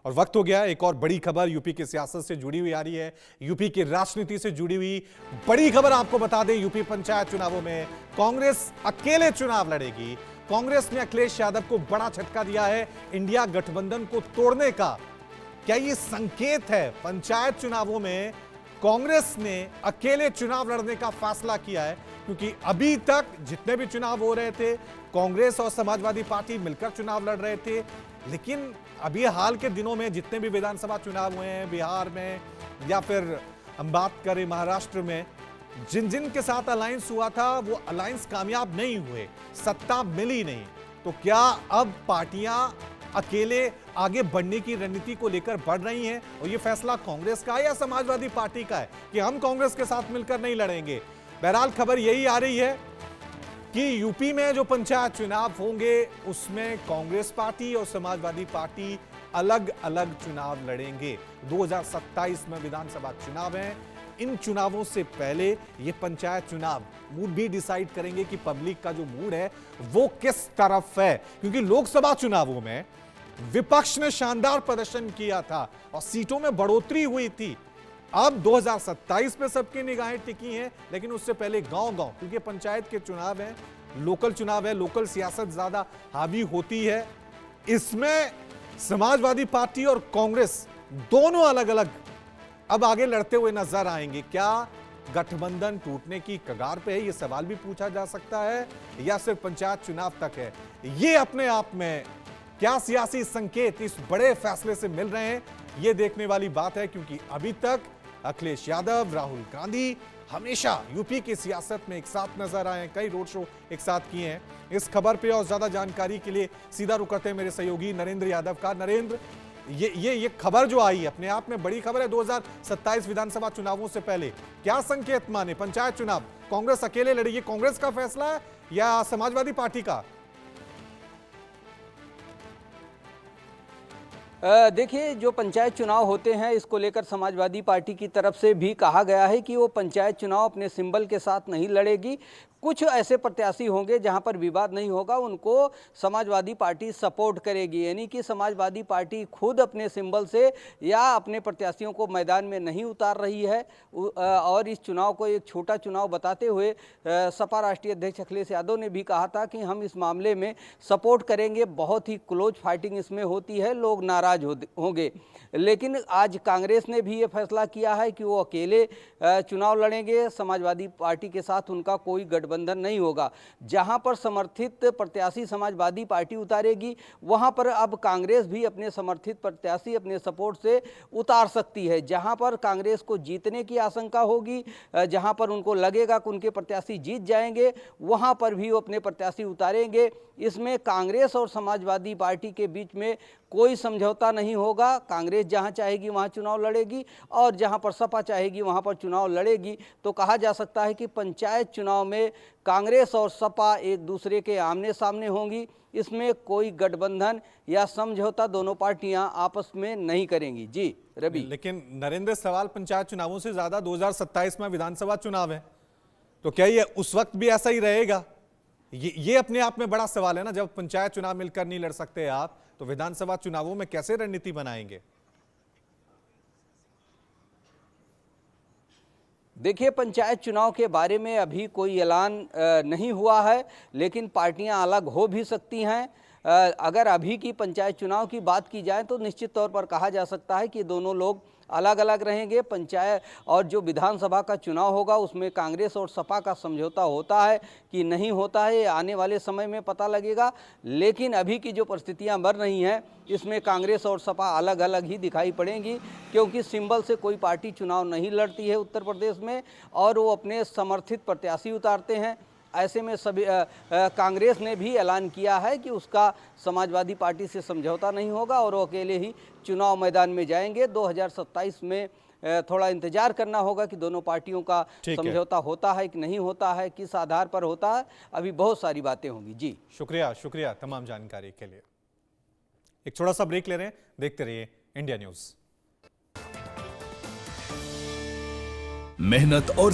और वक्त हो गया एक और बड़ी खबर यूपी की सियासत से जुड़ी हुई आ रही है, यूपी की राजनीति से जुड़ी हुई बड़ी खबर आपको बता दें। यूपी पंचायत चुनावों में कांग्रेस अकेले चुनाव लड़ेगी। कांग्रेस ने अखिलेश यादव को बड़ा झटका दिया है इंडिया गठबंधन को तोड़ने का। क्या ये संकेत है? पंचायत चुनावों में कांग्रेस ने अकेले चुनाव लड़ने का फैसला किया है, क्योंकि अभी तक जितने भी चुनाव हो रहे थे कांग्रेस और समाजवादी पार्टी मिलकर चुनाव लड़ रहे थे, लेकिन अभी हाल के दिनों में जितने भी विधानसभा चुनाव हुए हैं बिहार में या फिर हम बात करें महाराष्ट्र में, जिन जिन के साथ अलायंस हुआ था वो अलायंस कामयाब नहीं हुए, सत्ता मिली नहीं। तो क्या अब पार्टियां अकेले आगे बढ़ने की रणनीति को लेकर बढ़ रही हैं और ये फैसला कांग्रेस का है या समाजवादी पार्टी का है कि हम कांग्रेस के साथ मिलकर नहीं लड़ेंगे? बहरहाल खबर यही आ रही है कि यूपी में जो पंचायत चुनाव होंगे उसमें कांग्रेस पार्टी और समाजवादी पार्टी अलग अलग चुनाव लड़ेंगे। 2027 में विधानसभा चुनाव हैं। इन चुनावों से पहले ये पंचायत चुनाव मूड भी डिसाइड करेंगे कि पब्लिक का जो मूड है वो किस तरफ है, क्योंकि लोकसभा चुनावों में विपक्ष ने शानदार प्रदर्शन किया था और सीटों में बढ़ोतरी हुई थी। अब 2027 पे सबकी निगाहें टिकी हैं, लेकिन उससे पहले गांव-गांव, क्योंकि पंचायत के चुनाव हैं, लोकल चुनाव है, लोकल सियासत ज्यादा हावी होती है। इसमें समाजवादी पार्टी और कांग्रेस दोनों अलग अलग अब आगे लड़ते हुए नजर आएंगे। क्या गठबंधन टूटने की कगार पे है? यह सवाल भी पूछा जा सकता है, या सिर्फ पंचायत चुनाव तक है? ये अपने आप में क्या सियासी संकेत इस बड़े फैसले से मिल रहे हैं, यह देखने वाली बात है, क्योंकि अभी तक अखिलेश यादव, राहुल गांधी हमेशा यूपी की सियासत में एक साथ नजर आए हैं, कई रोड शो एक साथ किए हैं। इस खबर पे और ज्यादा जानकारी के लिए सीधा रुख करते हैं मेरे सहयोगी नरेंद्र यादव का। नरेंद्र, ये खबर जो आई अपने आप में बड़ी खबर है। 2027 विधानसभा चुनावों से पहले क्या संकेत माने? पंचायत चुनाव कांग्रेस अकेले लड़ेगी, कांग्रेस का फैसला है या समाजवादी पार्टी का? देखिए, जो पंचायत चुनाव होते हैं इसको लेकर समाजवादी पार्टी की तरफ से भी कहा गया है कि वो पंचायत चुनाव अपने सिंबल के साथ नहीं लड़ेगी। कुछ ऐसे प्रत्याशी होंगे जहां पर विवाद नहीं होगा, उनको समाजवादी पार्टी सपोर्ट करेगी, यानी कि समाजवादी पार्टी खुद अपने सिंबल से या अपने प्रत्याशियों को मैदान में नहीं उतार रही है। और इस चुनाव को एक छोटा चुनाव बताते हुए सपा राष्ट्रीय अध्यक्ष अखिलेश यादव ने भी कहा था कि हम इस मामले में सपोर्ट करेंगे, बहुत ही क्लोज फाइटिंग इसमें होती है, लोग नाराज होंगे। लेकिन आज कांग्रेस ने भी ये फैसला किया है कि वो अकेले चुनाव लड़ेंगे, समाजवादी पार्टी के साथ उनका कोई गठबंधन नहीं होगा। जहां पर समर्थित प्रत्याशी समाजवादी पार्टी उतारेगी, वहां पर अब कांग्रेस भी अपने समर्थित प्रत्याशी अपने सपोर्ट से उतार सकती है। जहां पर कांग्रेस को जीतने की आशंका होगी, जहां पर उनको लगेगा कि उनके प्रत्याशी जीत जाएंगे, वहां पर भी वो अपने प्रत्याशी उतारेंगे। इसमें कांग्रेस और समाजवादी पार्टी के बीच में कोई समझौता नहीं होगा। कांग्रेस जहां चाहेगी वहां चुनाव लड़ेगी और जहां पर सपा चाहेगी वहां पर चुनाव लड़ेगी। तो कहा जा सकता है कि पंचायत चुनाव में कांग्रेस और सपा एक दूसरे के आमने सामने होंगी। इसमें कोई गठबंधन या समझौता दोनों पार्टियां आपस में नहीं करेंगी। जी रवि। लेकिन नरेंद्र, सवाल पंचायत चुनावों से ज्यादा 2027 में विधानसभा चुनाव है, तो क्या ये उस वक्त भी ऐसा ही रहेगा? ये अपने आप में बड़ा सवाल है ना। जब पंचायत चुनाव मिलकर नहीं लड़ सकते आप, तो विधानसभा चुनावों में कैसे रणनीति बनाएंगे? देखिए, पंचायत चुनाव के बारे में अभी कोई ऐलान नहीं हुआ है, लेकिन पार्टियां अलग हो भी सकती हैं। अगर अभी की पंचायत चुनाव की बात की जाए तो निश्चित तौर पर कहा जा सकता है कि दोनों लोग अलग अलग रहेंगे। पंचायत और जो विधानसभा का चुनाव होगा उसमें कांग्रेस और सपा का समझौता होता है कि नहीं होता है, आने वाले समय में पता लगेगा। लेकिन अभी की जो परिस्थितियां बन रही हैं इसमें कांग्रेस और सपा अलग अलग ही दिखाई पड़ेंगी, क्योंकि सिंबल से कोई पार्टी चुनाव नहीं लड़ती है उत्तर प्रदेश में और वो अपने समर्थित प्रत्याशी उतारते हैं। ऐसे में सभी कांग्रेस ने भी ऐलान किया है कि उसका समाजवादी पार्टी से समझौता नहीं होगा और वो अकेले ही चुनाव मैदान में जाएंगे। 2027 में थोड़ा इंतजार करना होगा कि दोनों पार्टियों का समझौता होता है कि नहीं होता है, किस आधार पर होता है, अभी बहुत सारी बातें होंगी। जी शुक्रिया तमाम जानकारी के लिए। एक छोटा सा ब्रेक ले रहे हैं, देखते रहिए इंडिया न्यूज। मेहनत और